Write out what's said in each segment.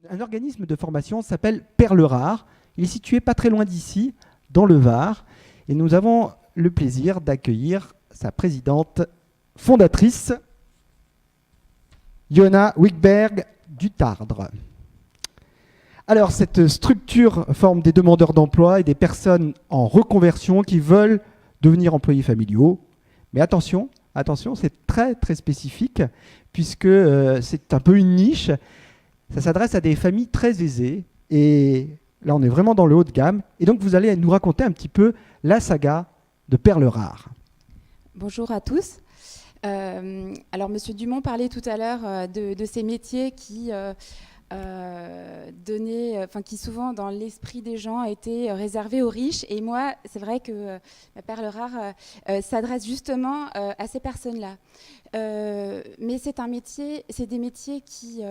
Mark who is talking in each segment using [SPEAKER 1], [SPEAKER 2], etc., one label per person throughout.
[SPEAKER 1] un organisme de formation s'appelle Perles Rares. Il est situé pas très loin d'ici, dans le Var. Et nous avons le plaisir d'accueillir sa présidente fondatrice, Yona Wigberg du Tardre. Alors, cette structure forme des demandeurs d'emploi et des personnes en reconversion qui veulent devenir employés familiaux. Mais attention, c'est très très spécifique puisque c'est un peu une niche. Ça s'adresse à des familles très aisées et là on est vraiment dans le haut de gamme. Et donc vous allez nous raconter un petit peu la saga de Perles Rares.
[SPEAKER 2] Bonjour à tous. Alors Monsieur Dumont parlait tout à l'heure de ces métiers qui qui souvent dans l'esprit des gens étaient réservés aux riches. Et moi, c'est vrai que Perles Rares s'adresse justement à ces personnes-là. Mais c'est des métiers qui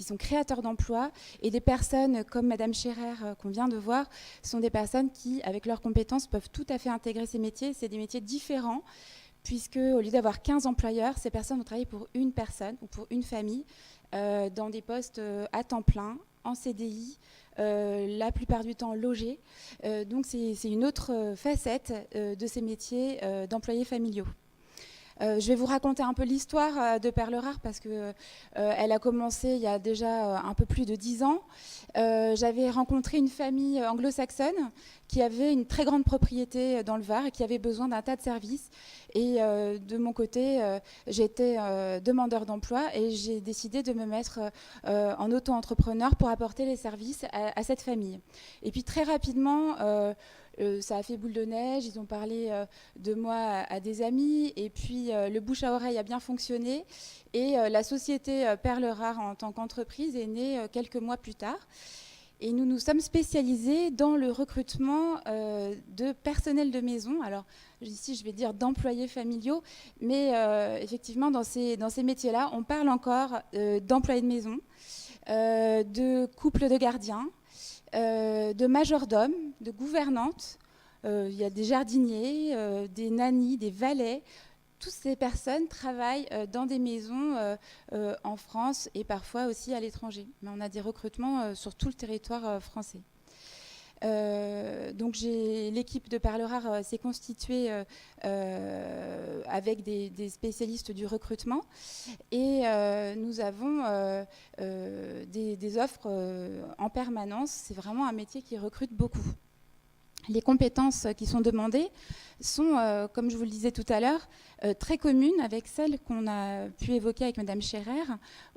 [SPEAKER 2] sont créateurs d'emplois, et des personnes comme Madame Scherer qu'on vient de voir sont des personnes qui, avec leurs compétences, peuvent tout à fait intégrer ces métiers. C'est des métiers différents, puisque au lieu d'avoir 15 employeurs, ces personnes vont travailler pour une personne ou pour une famille dans des postes à temps plein, en CDI, la plupart du temps logés. Donc c'est une autre facette de ces métiers d'employés familiaux. Je vais vous raconter un peu l'histoire de Perles Rares parce que elle a commencé il y a déjà un peu plus de 10 ans. J'avais rencontré une famille anglo-saxonne qui avait une très grande propriété dans le Var et qui avait besoin d'un tas de services. Et de mon côté, j'étais demandeur d'emploi et j'ai décidé de me mettre en auto-entrepreneur pour apporter les services à cette famille. Et puis très rapidement, ça a fait boule de neige, ils ont parlé de moi à des amis, et puis le bouche à oreille a bien fonctionné, et la société Perles Rares en tant qu'entreprise est née quelques mois plus tard. Et nous nous sommes spécialisés dans le recrutement de personnel de maison. Alors ici, je vais dire d'employés familiaux, mais effectivement, dans ces métiers-là, on parle encore d'employés de maison, de couples de gardiens, de majordomes, de gouvernantes. Il y a des jardiniers, des nannies, des valets. Toutes ces personnes travaillent dans des maisons en France et parfois aussi à l'étranger. Mais on a des recrutements sur tout le territoire français. Donc l'équipe de Perles Rares s'est constituée avec des spécialistes du recrutement, et nous avons des offres en permanence. C'est vraiment un métier qui recrute beaucoup. Les compétences qui sont demandées sont, comme je vous le disais tout à l'heure, très communes avec celles qu'on a pu évoquer avec Madame Scherer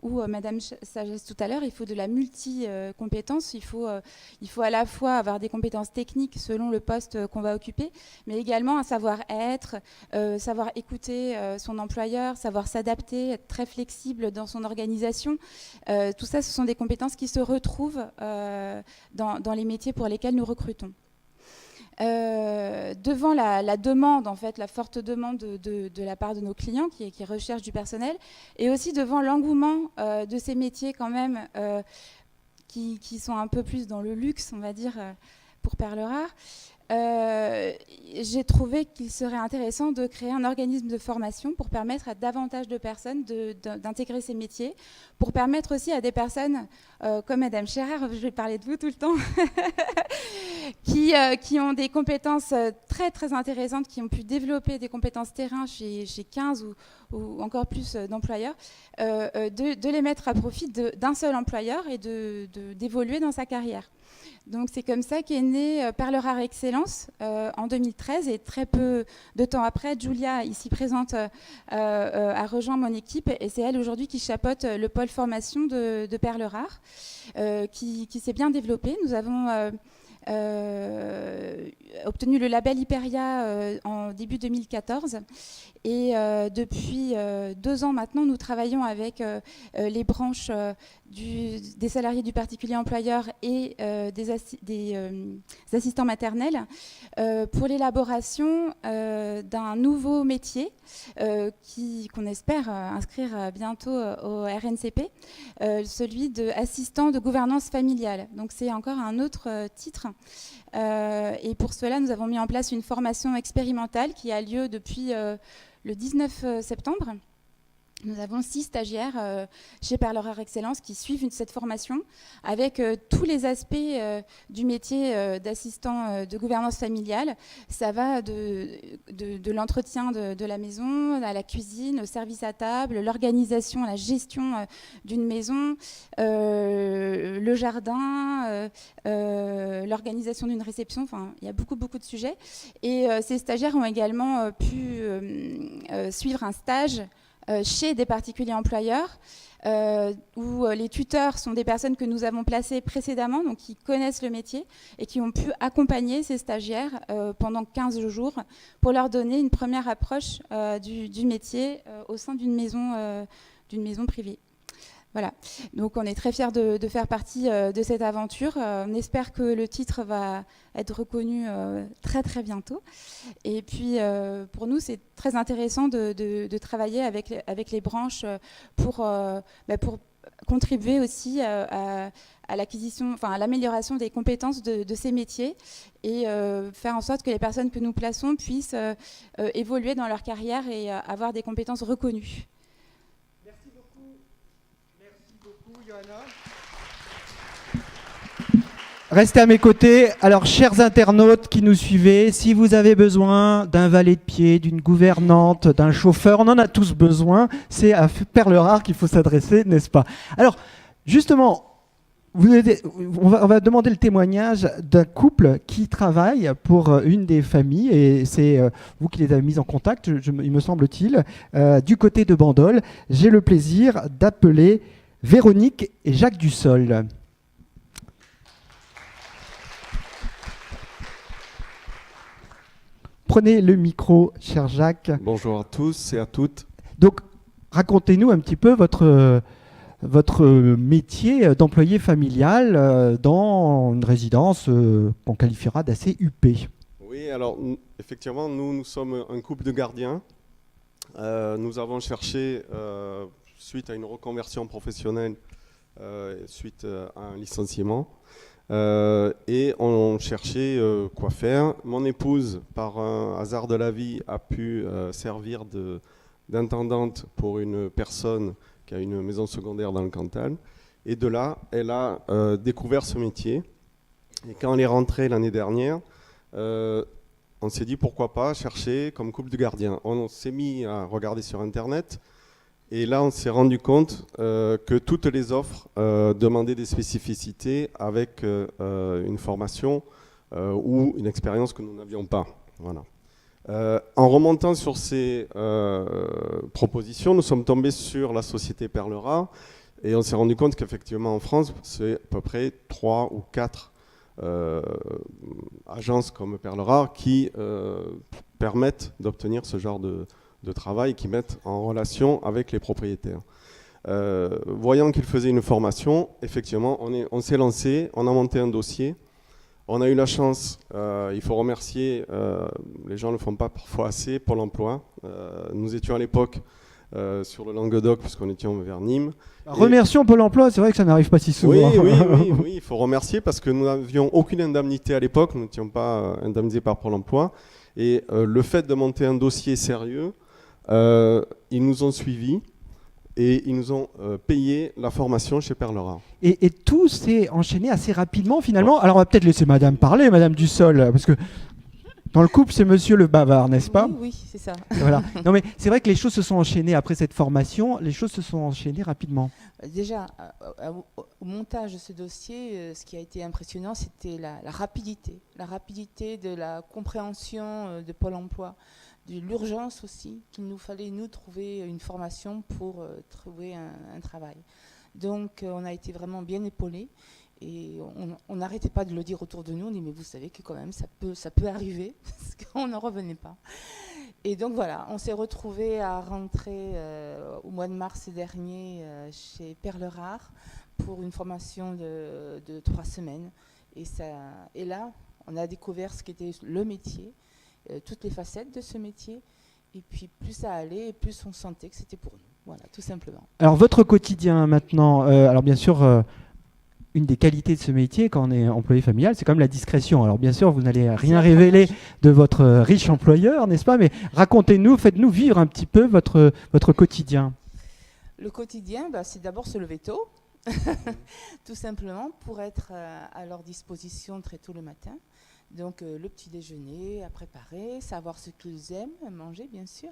[SPEAKER 2] ou Madame Sagesse tout à l'heure. Il faut de la multi-compétence. Il faut à la fois avoir des compétences techniques selon le poste qu'on va occuper, mais également un savoir-être, savoir écouter son employeur, savoir s'adapter, être très flexible dans son organisation. Tout ça, ce sont des compétences qui se retrouvent dans les métiers pour lesquels nous recrutons. Devant la demande, en fait, la forte demande de la part de nos clients qui recherchent du personnel, et aussi devant l'engouement de ces métiers quand même qui sont un peu plus dans le luxe, on va dire, pour Perles Rares, j'ai trouvé qu'il serait intéressant de créer un organisme de formation pour permettre à davantage de personnes d'intégrer ces métiers, pour permettre aussi à des personnes comme Madame Scherer, je vais parler de vous tout le temps, qui ont des compétences très très intéressantes, qui ont pu développer des compétences terrain chez 15 ou encore plus d'employeurs, de les mettre à profit d'un seul employeur et d'évoluer dans sa carrière. Donc c'est comme ça qu'est née Perles Rares Excellence en 2013, et très peu de temps après, Julia, ici présente, a rejoint mon équipe, et c'est elle aujourd'hui qui chapeaute le pôle formation de Perles Rares, qui s'est bien développé. Nous avons obtenu le label Hyperia en début 2014, et depuis 2 ans maintenant, nous travaillons avec les branches des salariés du particulier employeur et des assistants maternels pour l'élaboration d'un nouveau métier qu'on espère inscrire bientôt au RNCP, celui d'assistant de gouvernance familiale. Donc c'est encore un autre titre. Et pour cela, nous avons mis en place une formation expérimentale qui a lieu depuis le 19 septembre Nous avons 6 stagiaires chez Perle Rare Excellence qui suivent cette formation avec tous les aspects du métier d'assistant de gouvernance familiale. Ça va de l'entretien de la maison, à la cuisine, au service à table, l'organisation, la gestion d'une maison, le jardin, l'organisation d'une réception. Enfin, il y a beaucoup de sujets. Et ces stagiaires ont également pu suivre un stage chez des particuliers employeurs, où les tuteurs sont des personnes que nous avons placées précédemment, donc qui connaissent le métier et qui ont pu accompagner ces stagiaires pendant 15 jours pour leur donner une première approche du métier au sein d'une maison privée. Voilà, donc on est très fiers de faire partie de cette aventure. On espère que le titre va être reconnu très bientôt. Et puis pour nous, c'est très intéressant de travailler avec les branches pour contribuer aussi à l'acquisition, enfin à l'amélioration des compétences de ces métiers et faire en sorte que les personnes que nous plaçons puissent évoluer dans leur carrière et avoir des compétences reconnues.
[SPEAKER 1] Restez à mes côtés. Alors, chers internautes qui nous suivez, si vous avez besoin d'un valet de pied, d'une gouvernante, d'un chauffeur, on en a tous besoin. C'est à Perle Rare qu'il faut s'adresser, n'est-ce pas? Alors, justement, on va demander le témoignage d'un couple qui travaille pour une des familles, et c'est vous qui les avez mis en contact, il me semble-t-il, du côté de Bandol. J'ai le plaisir d'appeler Véronique et Jacques Dussol. Prenez le micro, cher Jacques.
[SPEAKER 3] Bonjour à tous et à toutes.
[SPEAKER 1] Donc, racontez-nous un petit peu votre métier d'employé familial dans une résidence qu'on qualifiera d'assez huppée.
[SPEAKER 3] Oui, alors effectivement, nous sommes un couple de gardiens. Nous avons cherché, suite à une reconversion professionnelle, suite à un licenciement, et on cherchait quoi faire. Mon épouse, par un hasard de la vie, a pu servir d'intendante pour une personne qui a une maison secondaire dans le Cantal. Et de là, elle a découvert ce métier. Et quand elle est rentrée l'année dernière, on s'est dit pourquoi pas chercher comme couple de gardiens. On s'est mis à regarder sur Internet. Et là, on s'est rendu compte que toutes les offres demandaient des spécificités avec une formation ou une expérience que nous n'avions pas. Voilà. En remontant sur ces propositions, nous sommes tombés sur la société Perle Rare et on s'est rendu compte qu'effectivement en France, c'est à peu près 3 ou 4 agences comme Perle Rare qui permettent d'obtenir ce genre de travail, qui mettent en relation avec les propriétaires. Voyant qu'ils faisaient une formation, effectivement, on s'est lancé, on a monté un dossier. On a eu la chance, il faut remercier, les gens ne le font pas parfois assez, Pôle emploi. Nous étions à l'époque sur le Languedoc, puisqu'on était vers Nîmes.
[SPEAKER 1] Remercions Pôle emploi, c'est vrai que ça n'arrive pas si souvent.
[SPEAKER 3] Oui, il faut remercier parce que nous n'avions aucune indemnité à l'époque, nous n'étions pas indemnisés par Pôle emploi. Et le fait de monter un dossier sérieux, ils nous ont suivis. Et ils nous ont payé la formation chez Perle Rare.
[SPEAKER 1] Et tout s'est enchaîné assez rapidement finalement. Alors on va peut-être laisser Madame parler, Madame Dussol, parce que dans le couple c'est Monsieur le bavard, n'est-ce pas?
[SPEAKER 4] Oui, c'est ça.
[SPEAKER 1] Voilà. Non mais c'est vrai que les choses se sont enchaînées après cette formation, les choses se sont enchaînées rapidement.
[SPEAKER 4] Déjà, au montage de ce dossier, ce qui a été impressionnant, c'était la rapidité de la compréhension de Pôle emploi. De l'urgence aussi, qu'il nous fallait nous trouver une formation pour trouver un travail. Donc on a été vraiment bien épaulés et on n'arrêtait pas de le dire autour de nous, on dit mais vous savez que quand même ça peut arriver, parce qu'on n'en revenait pas. Et donc voilà, on s'est retrouvés à rentrer au mois de mars dernier chez Perle Rare pour une formation de 3 semaines. Et là, on a découvert ce qu'était le métier, toutes les facettes de ce métier, et puis plus ça allait et plus on sentait que c'était pour nous, voilà, tout simplement.
[SPEAKER 1] Alors votre quotidien maintenant, alors bien sûr une des qualités de ce métier quand on est employé familial, c'est quand même la discrétion. Alors bien sûr vous n'allez rien révéler de votre riche employeur, n'est-ce pas, mais racontez-nous, faites-nous vivre un petit peu votre quotidien.
[SPEAKER 4] Le quotidien, c'est d'abord se lever tôt, tout simplement, pour être à leur disposition très tôt le matin. Donc le petit déjeuner à préparer, savoir ce qu'ils aiment manger, bien sûr,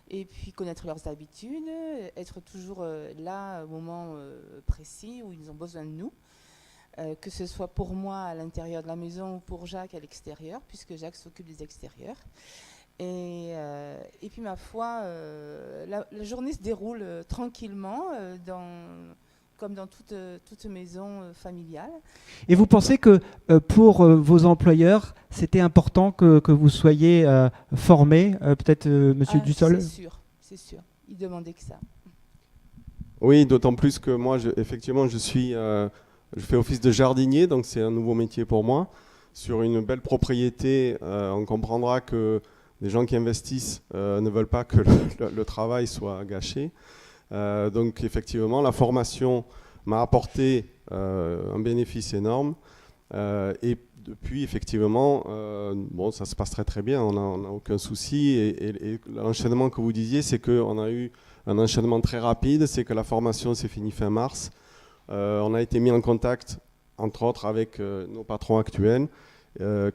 [SPEAKER 4] et puis connaître leurs habitudes, être toujours là au moment précis où ils ont besoin de nous, que ce soit pour moi à l'intérieur de la maison ou pour Jacques à l'extérieur, puisque Jacques s'occupe des extérieurs. Et puis ma foi, la journée se déroule tranquillement, comme dans toute maison familiale.
[SPEAKER 1] Et vous pensez que pour vos employeurs, c'était important que vous soyez formés, peut-être Monsieur Dussol?
[SPEAKER 4] C'est sûr. Ils demandaient que ça.
[SPEAKER 3] Oui, d'autant plus que moi, effectivement, je fais office de jardinier, donc c'est un nouveau métier pour moi. Sur une belle propriété, on comprendra que les gens qui investissent ne veulent pas que le travail soit gâché. Donc effectivement, la formation m'a apporté un bénéfice énorme. Et depuis, effectivement, ça se passe très très bien, on n'a aucun souci. Et l'enchaînement que vous disiez, c'est qu'on a eu un enchaînement très rapide, c'est que la formation s'est finie fin mars. On a été mis en contact, entre autres, avec nos patrons actuels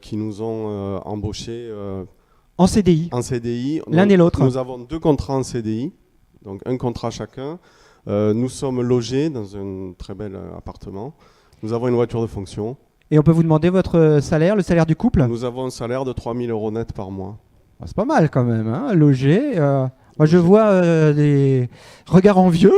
[SPEAKER 3] qui nous ont embauchés
[SPEAKER 1] en CDI.
[SPEAKER 3] En CDI.
[SPEAKER 1] L'un et l'autre.
[SPEAKER 3] Nous avons 2 contrats en CDI, donc un contrat chacun. Nous sommes logés dans un très bel appartement. Nous avons une voiture de fonction.
[SPEAKER 1] Et on peut vous demander votre salaire, le salaire du couple?
[SPEAKER 3] Nous avons un salaire de 3 000 € net par mois.
[SPEAKER 1] C'est pas mal quand même, hein, logé. Moi, je vois des regards envieux.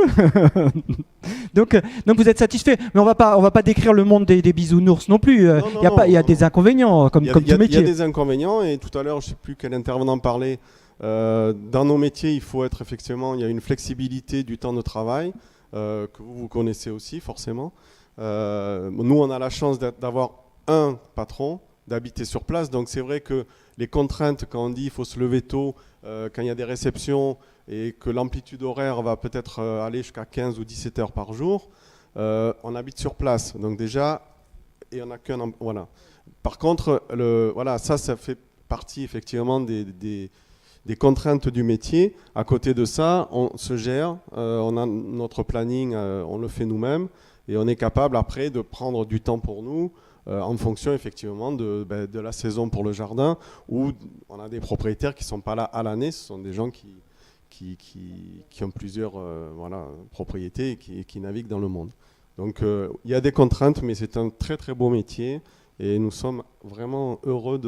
[SPEAKER 1] donc vous êtes satisfait. Mais on va pas décrire le monde des bisounours non plus. Il y a des inconvénients, comme tout métier.
[SPEAKER 3] Il y a des inconvénients. Et tout à l'heure, je ne sais plus quel intervenant parlait. Dans nos métiers, il faut être effectivement, il y a une flexibilité du temps de travail que vous connaissez aussi forcément. Nous, on a la chance d'avoir un patron, d'habiter sur place. Donc c'est vrai que les contraintes, quand on dit il faut se lever tôt, quand il y a des réceptions et que l'amplitude horaire va peut-être aller jusqu'à 15 ou 17 heures par jour, on habite sur place. Donc déjà, et on n'a qu'un... Voilà. Par contre, ça fait partie effectivement des contraintes du métier. À côté de ça, on se gère, on a notre planning, on le fait nous-mêmes et on est capable après de prendre du temps pour nous en fonction effectivement de la saison pour le jardin, où on a des propriétaires qui ne sont pas là à l'année, ce sont des gens qui ont plusieurs propriétés et qui naviguent dans le monde. Donc il y a des contraintes, mais c'est un très très beau métier et nous sommes vraiment heureux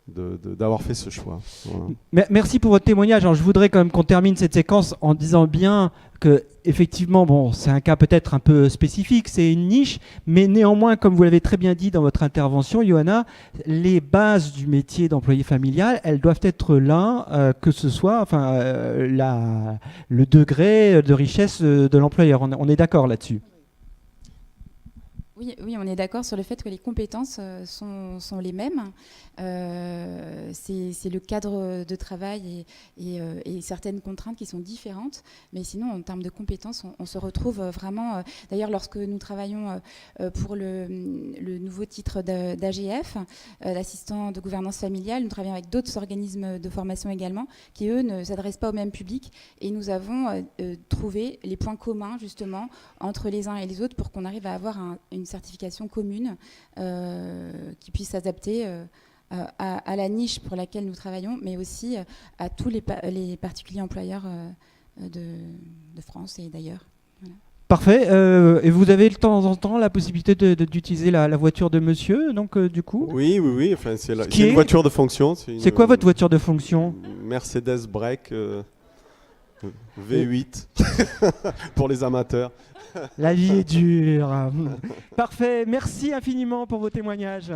[SPEAKER 3] d'avoir fait ce choix. Voilà.
[SPEAKER 1] Merci pour votre témoignage. Alors, je voudrais quand même qu'on termine cette séquence en disant bien que effectivement, c'est un cas peut-être un peu spécifique, c'est une niche, mais néanmoins, comme vous l'avez très bien dit dans votre intervention, Johanna, les bases du métier d'employé familial, elles doivent être là, que ce soit le degré de richesse de l'employeur. On est d'accord là-dessus?
[SPEAKER 2] Oui, on est d'accord sur le fait que les compétences sont les mêmes. C'est le cadre de travail et certaines contraintes qui sont différentes. Mais sinon, en termes de compétences, on se retrouve vraiment... D'ailleurs, lorsque nous travaillons pour le nouveau titre d'AGF, l'assistant de gouvernance familiale, nous travaillons avec d'autres organismes de formation également, qui, eux, ne s'adressent pas au même public. Et nous avons trouvé les points communs, justement, entre les uns et les autres pour qu'on arrive à avoir une certification commune qui puisse s'adapter à la niche pour laquelle nous travaillons, mais aussi à tous les particuliers employeurs de France et d'ailleurs. Voilà.
[SPEAKER 1] Parfait. Et vous avez de temps en temps la possibilité d'utiliser la voiture de monsieur, donc du coup?
[SPEAKER 3] Oui. Enfin, c'est une voiture de fonction.
[SPEAKER 1] C'est quoi votre voiture de fonction?
[SPEAKER 3] Mercedes Break V8 pour les amateurs.
[SPEAKER 1] La vie est dure. Parfait. Merci infiniment pour vos témoignages.